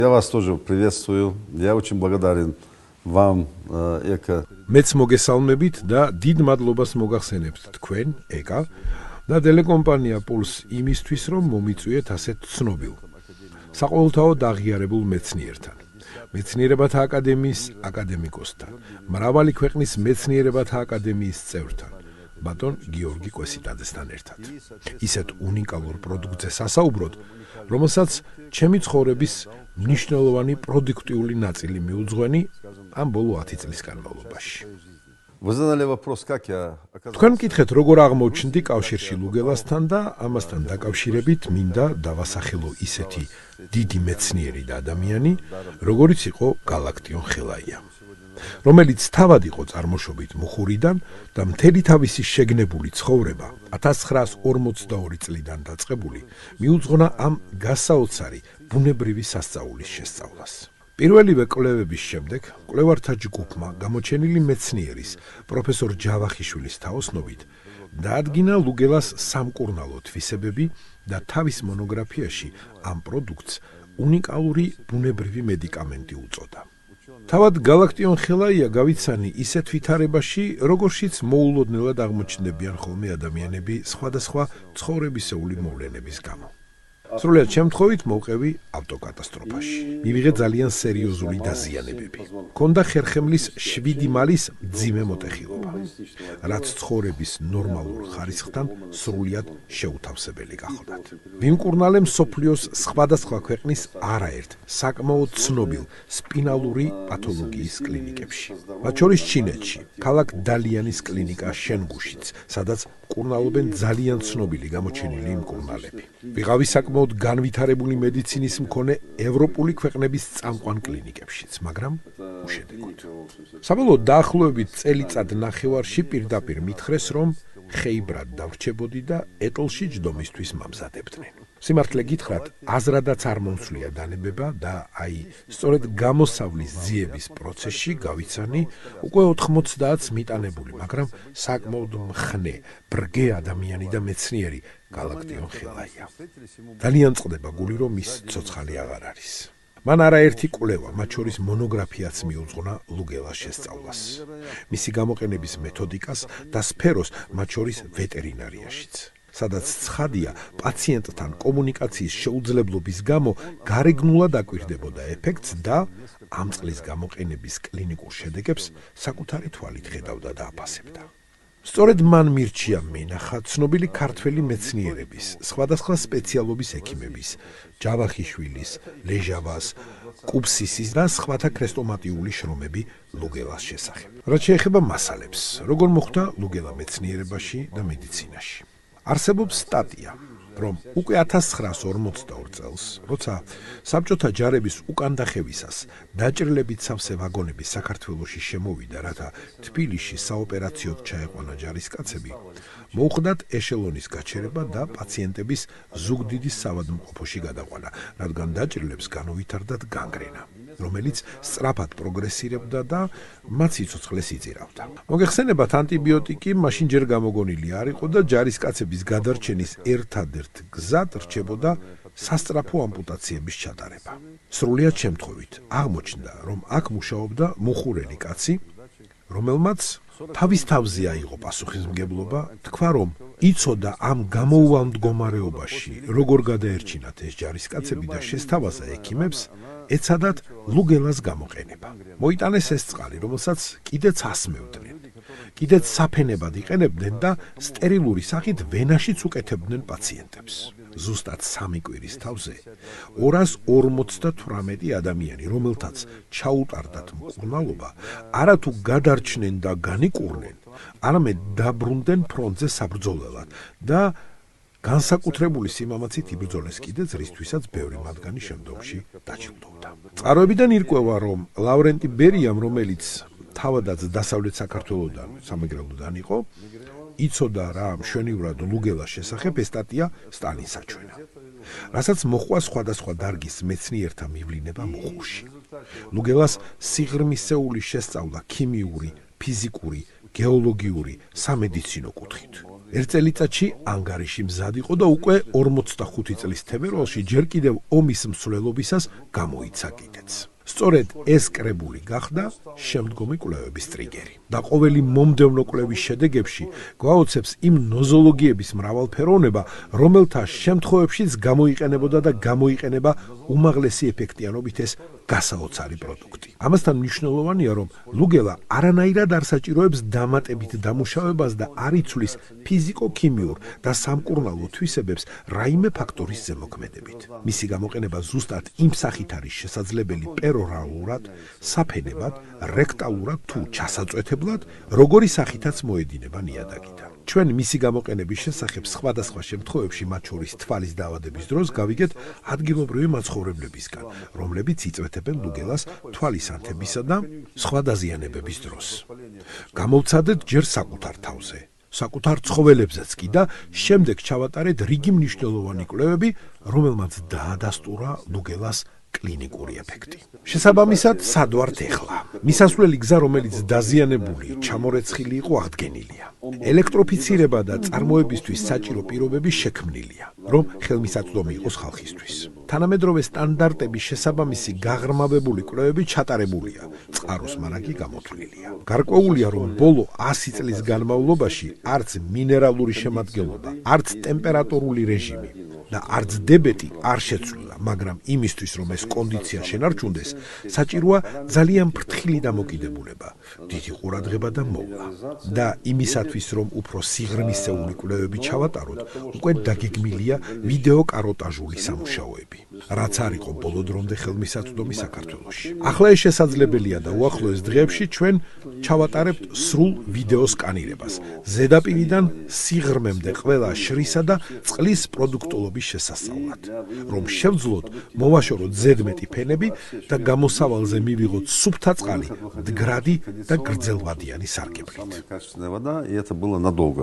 Я вас тоже приветствую. Я очень благодарен вам, ეკა. მეც მოგესალმებით და დიდ მადლობას მოგახსენებთ თქვენ, ეკა და ტელეკომპანია პულს იმისთვის, რომ მომიწვიეთ ასეთ ცნობილ, საყოველთაოდ აღიარებულ მეცნიერთან, მეცნიერებათა აკადემიის აკადემიკოსთან, მრავალი ქვეყნის მეცნიერებათა აკადემიის წევრთან, ბატონ გიორგი კვესიტაძესთან ერთად. ისეთ უნიკალურ პროდუქტზე სასაუბროდ, რომელსაც ჩემი ცხოვრების მნიშვნელოვანი პროდუქტიული ნაწილი მიუძღვენი ამ ბოლო 10 წლის განმავლობაში. Вы задали вопрос, как я оказался. თქვენ მკითხეთ, როგორ აღმოჩნდი კავშირში ლუგელასთან და ამასთან დაკავშირებით მინდა დავასახელო ისეთი დიდი მეცნიერი და ადამიანი, როგორიც იყო გალაქტიონ ხელაია, რომელიც თავად იყო წარმოშობით მუხურიდან და მთელი თავისი შეგნებული ცხოვრება 1942 წლიდან დაწყებული მიუძღვნა ამ გასაოცარი ბუნებრივი სასწაულის შესწავლას. პირველივე კვლევების შემდეგ კვლევართა ჯგუფმა გამოჩენილი მეცნიერის პროფესორ ჯავახიშვილის თაოსნობით დაადგინა ლუგელას სამკურნალო თვისებები და თავის მონოგრაფიაში ამ პროდუქტს უნიკალური ბუნებრივი მედიკამენტი უწოდა. თავად გალაქტიონ ხელაია გავიცანი ისეთ ვითარებაში, როგორშიც მოულოდნელად აღმოჩნდებიან ხოლმე ადამიანები სხვადასხვა ცხოვრებისეული მოვლენების გამო. სრულად შემთხვევით მოვყევი ავტოკატასტროფაში. მივიღე ძალიან სერიოზული დაზიანებები. მქონდა ხერხემლის 7 მალის მძიმე მოტეხილობა, რაც ცხოვრების ნორმალურ ხარისხთან სრულად შეუთავსებელი გახლდათ. ვიმკურნალე მსოფლიოს სხვადასხვა ქვეყნის არაერთ საკმაოდ ცნობილ სპინალური პათოლოგიის კლინიკებში, მათ შორის ჩინეთში, ქალაქ დალიანის კლინიკა შენგუშიც, სადაც მკურნალობენ ძალიან ცნობილი გამოჩენილი მკურნალები. ვიღავი საკმაოდ განვითარებული მედიცინის მქონე ევროპული ქვეყნების წამყვან კლინიკებშიც, მაგრამ უშედეგოდ. საბოლოოდ დაახლოებით წელიწად ნახევარში პირდაპირ მითხრეს, რომ ხეიბრად დავრჩებოდი და ეტლში ჯდომისთვის მამზადებდნენ. სიმართლე გითხრათ, აზრადაც არ მომსვლია დანებება და სწორედ გამოსავლის ძიების პროცესში გავიცანი უკვე 90-ს მიტანებული, მაგრამ საკმაოდ მხნე, ბრგე ადამიანი და მეცნიერი გალაქტიონ ხელაია. ძალიან წყდება გული, რომ ის ცოცხალი აღარ არის. მან არაერთი კვლევა, მათ შორის მონოგრაფიაც მიუძღვნა ლუგელას შესწავლას, მისი გამოყენების მეთოდიკას და სფეროს, მათ შორის ვეტერინარიაშიც, სადაც ცხადია, პაციენტთან კომუნიკაციის შეუძლებლობის გამო გარეგნულად აკვირდებოდა ეფექტს და ამ წყლის გამოყენების კლინიკურ შედეგებს საკუთარი თვალით ხედავდა და აფასებდა. სწორედ მან მირჩია მინახა ცნობილი ქართველი მეცნიერების, სხვადასხვა სპეციალობის ექიმების, ჯავახიშვილის, ლეჟავას, კუბსისის და სხვათა ქრესტომატიული შრომები ლუგელას შესახებ. რაც შეეხება მასალებს, როგორ მოხდა ლუგელა მეცნიერებაში და მედიცინაში. არსებობს სტატია, რომ უკვე 1942 წელს, როცა საბჭოთა ჯარების უკანდახევისას დაჭრილებით სავსე ვაგონები საქართველოში შემოვიდა, რათა თბილისში საოპერაციოდ ჩაეყვანა ჯარისკაცები, მოუხდათ ეშელონის გაჩერება და პაციენტების ზუგდიდის საავადმყოფოში გადაყვანა, რადგან დაჭრილებს განუვითარდათ განგრენა, რომელიც სწრაფად პროგრესირებდა და მათ სიცოცხლეს იწირავდა. მოგეხსენებათ, ანტიბიოტიკი მაშინ ჯერ გამოგონილი არ იყო და ჯარისკაცების გადარჩენის ერთადერთ გზად რჩებოდა სასწრაფო ამპუტაციების ჩატარება. სრულიად შემთხვევით აღმოჩნდა, რომ აქ მუშაობდა მუხურელი კაცი, რომელმაც თავის თავზე აიღო პასუხისმგებლობა, თქვა, რომ იცოდა ამ გამოუვალ მდგომარეობაში, როგორ გადაერჩინათ ეს ჯარისკაცები და შესთავაზა ექიმებს ეცადათ ლუგელას გამოყენება. მოიტანეს ეს წყალი, რომელსაც კიდეც ასმევდნენ, კიდეც საფენებად იყენებდნენ და სტერილური სახით ვენაშიც უკეთებდნენ პაციენტებს. ზუსტად 3 კვირის თავზე 258 ადამიანი, რომელთაც ჩაუტარდათ მკურნალობა, არათუ გადარჩნენ და განიკურნენ, არამედ დაბრუნდნენ ფრონტზე საბრძოლველად და განსაკუთრებული სიმამაცით იბრძოლეს კიდეც, რისთვისაც ბევრი მათგანი შემდგომში დაჯილდოვდა. წყაროებიდან ირკვევა, რომ ლავრენტი ბერიამ, რომელიც თავადაც დასავლეთ საქართველოდან, სამეგრელოდან იყო, იცოდა რა მშვენივრად ლუგელას შესახებ, ეს სტატია სტალინს აჩვენა, რასაც მოჰყვა სხვადასხვა დარგის მეცნიერთა მივლინება მუხურში. ლუგელას სიღრმისეული შესწავლა ქიმიური, ფიზიკური, გეოლოგიური, სამედიცინო კუთხით. ერთ წელიწადში ანგარიში მზად იყო და უკვე 45 წლის თებერვალში ჯერ კიდევ ომის მსვლელობისას გამოიცა კიდეც. სწორედ ეს კრებული გახდა შემდგომი კვლევების ტრიგერი. და ყოველი მომდევნო კვლევის შედეგებში გვაოცებს იმ ნოზოლოგიების მრავალფეროვნება, რომელთა შემთხვევებშიც გამოიყენებოდა და გამოიყენება უმაღლესი ეფექტიანობით ეს გასაოცარი პროდუქტი. ამასთან მნიშვნელოვანია, რომ ლუგელა არანაირად არ საჭიროებს დამატებით დამუშავებას და არ იცვლის ფიზიკო-ქიმიურ და სამკურნალო თვისებებს რაიმე ფაქტორის ზემოქმედებით. მისი გამოყენება ზუსტად იმ სახით არის შესაძლებელი პერორალურად, საფენებად, რექტალურად თუ ჩასაწვეთებლად, როგორი სახითაც მოედინება ნიადაგიდან. ჩვენ მისი გამოყენების შესახებ სხვადასხვა შემთხვევებში, მათ შორის თვალის დაავადების დროს, გავიგეთ ადგილობრივი მაცხოვრებლებისგან, რომლებიც იწვეთებენ ლუგელას თვალის ანთებისა და სხვა დაზიანებების დროს. გამოვცადეთ ჯერ საკუთარ თავზე, საკუთარ ცხოველებზეც კი და შემდეგ ჩავატარეთ რიგი მნიშვნელოვანი კვლევები, რომელმაც დაადასტურა ლუგელას კლინიკური ეფექტი. შესაბამისად, სად ვართ ეხლა? მისასვლელი გზა, რომელიც დაზიანებული, ჩამორეცხილი იყო, აღდგენილია. ელექტროფიცირება და წარმოებისთვის საჭირო პირობები შექმნილია, რომ ხელმისაწვდომი იყოს ხალხისთვის. თანამედროვე სტანდარტების შესაბამისი გაღრმავებული კვლევები ჩატარებულია, წყაროს მარაგი გამოთვლილია. გარკვეულია, რომ ბოლო 100 წლის განმავლობაში არც მინერალური შემადგენლობა, არც ტემპერატურული რეჟიმი და არც დებეტი არ შეცვლილა, მაგრამ იმისთვის, რომ ეს კონდიცია შენარჩუნდეს, საჭიროა ძალიან ფრთხილი დამოკიდებულება, დიდი ყურადღება და მოვლა. და იმისათვის, რომ უფრო სიღრმისეული კვლევები ჩავატაროთ, უკვე დაგეგმილია ვიდეოკაროტაჟული სამუშაოები, რაც არ იყო ბოლო დრომდე ხელმისაწვდომი საქართველოში. ახლა ეს შესაძლებელია და უახლოეს დღეებში ჩვენ ჩავატარებთ სრულ ვიდეო სკანირებას, ზედაპირიდან სიღრმემდე ყველა შრისა და წყლის პროდუქტოლობის შესასწავლად, რომ შევძლოთ მოვაშოროთ ზედმეტი ფენები და გამოსავალზე მივიღოთ სუფთა წყალი, მდგრადი და გრძელვადიანი სარკებლით. И это было надолго.